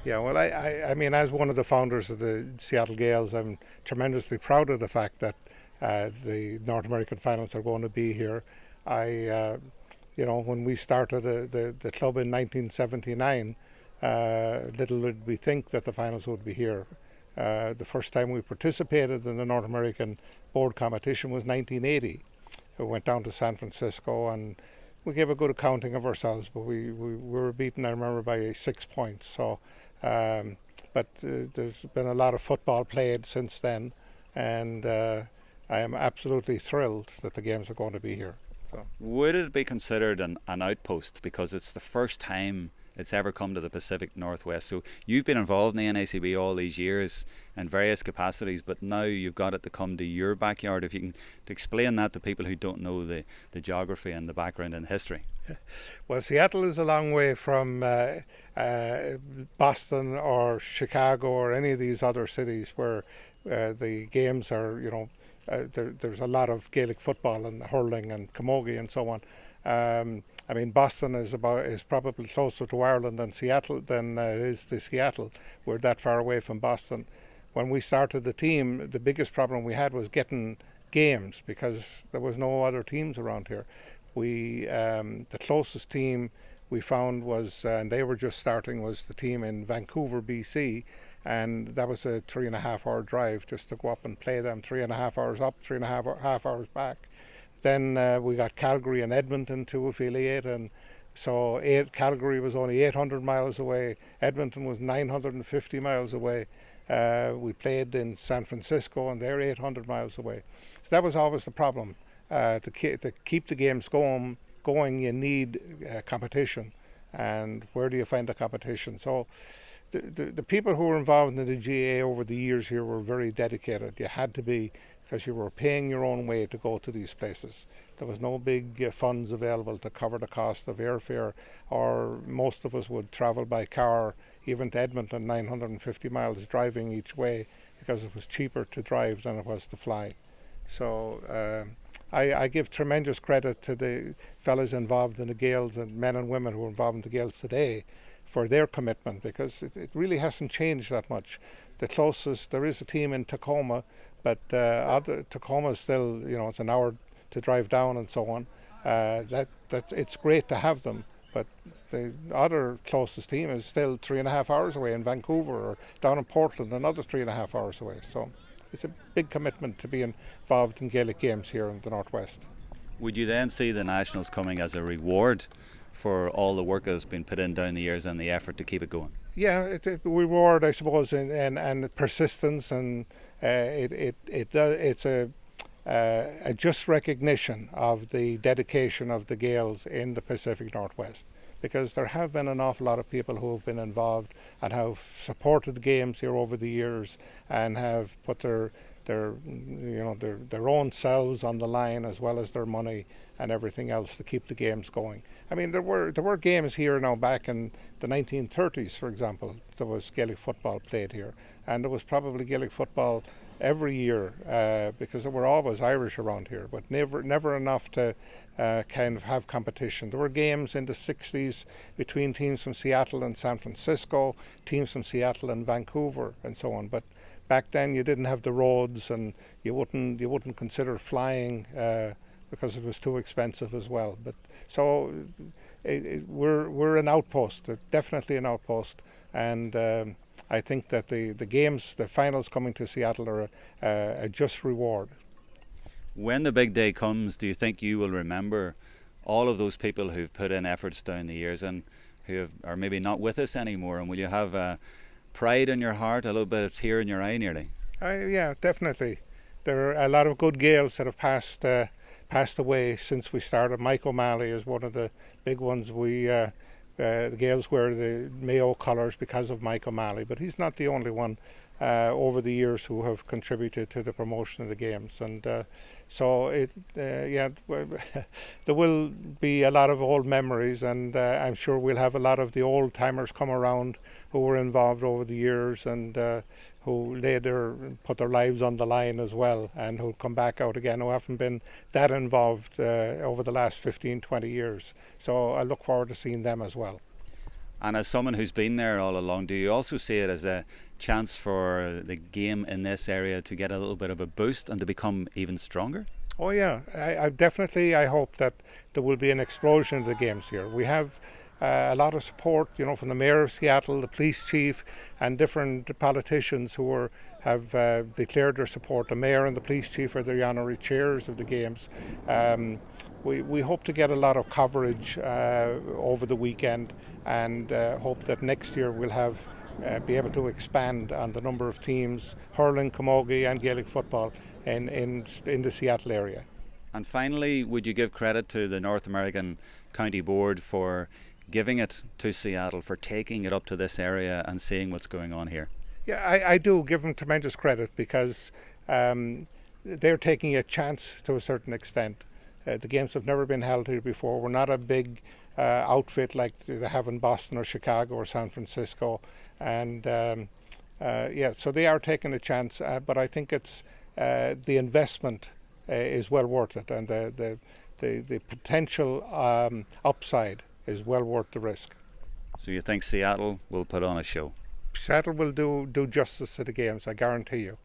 Yeah, well, I mean, as one of the founders of the Seattle Gaels, I'm tremendously proud of the fact that the North American finals are going to be here. When we started the club in 1979, little did we think that the finals would be here. The first time we participated in the North American board competition was 1980. We went down to San Francisco and we gave a good accounting of ourselves, but we were beaten, I remember, by 6 points. There's been a lot of football played since then, and I am absolutely thrilled that the games are going to be here. So, would it be considered an outpost, because it's the first time it's ever come to the Pacific Northwest? So you've been involved in the NACB all these years in various capacities, but now you've got it to come to your backyard. If you can explain that to people who don't know the geography and the background and history. Well, Seattle is a long way from Boston or Chicago or any of these other cities where the games are, there's a lot of Gaelic football and hurling and camogie and so on. I mean, Boston is probably closer to Ireland than Seattle than is to Seattle. We're that far away from Boston. When we started the team, the biggest problem we had was getting games because there was no other teams around here. The closest team we found was, and they were just starting, was the team in Vancouver, BC, and that was a 3.5-hour drive just to go up and play them. 3.5 hours up, 3.5 hours back. Then we got Calgary and Edmonton to affiliate, and so Calgary was only 800 miles away. Edmonton was 950 miles away. We played in San Francisco, and they're 800 miles away. So that was always the problem. To keep the games going, you need competition. And where do you find the competition? So the people who were involved in the GAA over the years here were very dedicated. You had to be, because you were paying your own way to go to these places. There was no big funds available to cover the cost of airfare, or most of us would travel by car, even to Edmonton, 950 miles driving each way, because it was cheaper to drive than it was to fly. So I give tremendous credit to the fellas involved in the Gaels and men and women who are involved in the Gaels today for their commitment, because it really hasn't changed that much. The closest, there is a team in Tacoma, but Tacoma is still, it's an hour to drive down and so on. It's great to have them, but the other closest team is still 3.5 hours away in Vancouver, or down in Portland, another 3.5 hours away. So it's a big commitment to be involved in Gaelic games here in the Northwest. Would you then see the Nationals coming as a reward for all the work that's been put in down the years and the effort to keep it going? Yeah, it's a reward, I suppose, and persistence, and it's a just recognition of the dedication of the Gaels in the Pacific Northwest, because there have been an awful lot of people who have been involved and have supported the games here over the years and have put their own selves on the line, as well as their money and everything else, to keep the games going. I mean, there were games here now back in the 1930s, for example. There was Gaelic football played here, and there was probably Gaelic football every year because there were always Irish around here, but never enough to kind of have competition. There were games in the 60s between teams from Seattle and San Francisco, teams from Seattle and Vancouver, and so on. But back then you didn't have the roads, and you wouldn't consider flying because it was too expensive as well. But so we're an outpost, definitely an outpost, and I think that the games, the finals coming to Seattle, are a just reward. When the big day comes, do you think you will remember all of those people who've put in efforts down the years and who are maybe not with us anymore, and will you have pride in your heart, a little bit of tear in your eye nearly? Yeah, definitely. There are a lot of good Gaels that have passed away since we started. Mike O'Malley is one of the big ones. The Gaels wear the Mayo colours because of Mike O'Malley, but he's not the only one over the years who have contributed to the promotion of the games. And there will be a lot of old memories, and I'm sure we'll have a lot of the old timers come around who were involved over the years, and who later put their lives on the line as well, and who'll come back out again, who haven't been that involved over the last 15-20 years. So I look forward to seeing them as well. And as someone who's been there all along, do you also see it as a chance for the game in this area to get a little bit of a boost and to become even stronger? Oh yeah, I definitely. I hope that there will be an explosion of the games here. We have a lot of support, from the mayor of Seattle, the police chief, and different politicians who have declared their support. The mayor and the police chief are the honorary chairs of the games. We hope to get a lot of coverage over the weekend, and hope that next year we'll have be able to expand on the number of teams, hurling, camogie and Gaelic football in the Seattle area. And finally, would you give credit to the North American County Board for giving it to Seattle, for taking it up to this area and seeing what's going on here? Yeah, I do give them tremendous credit, because they're taking a chance to a certain extent. The games have never been held here before. We're not a big outfit like they have in Boston or Chicago or San Francisco, and so they are taking a chance. But I think it's the investment is well worth it, and the potential upside is well worth the risk. So you think Seattle will put on a show? Seattle will do justice to the games, I guarantee you.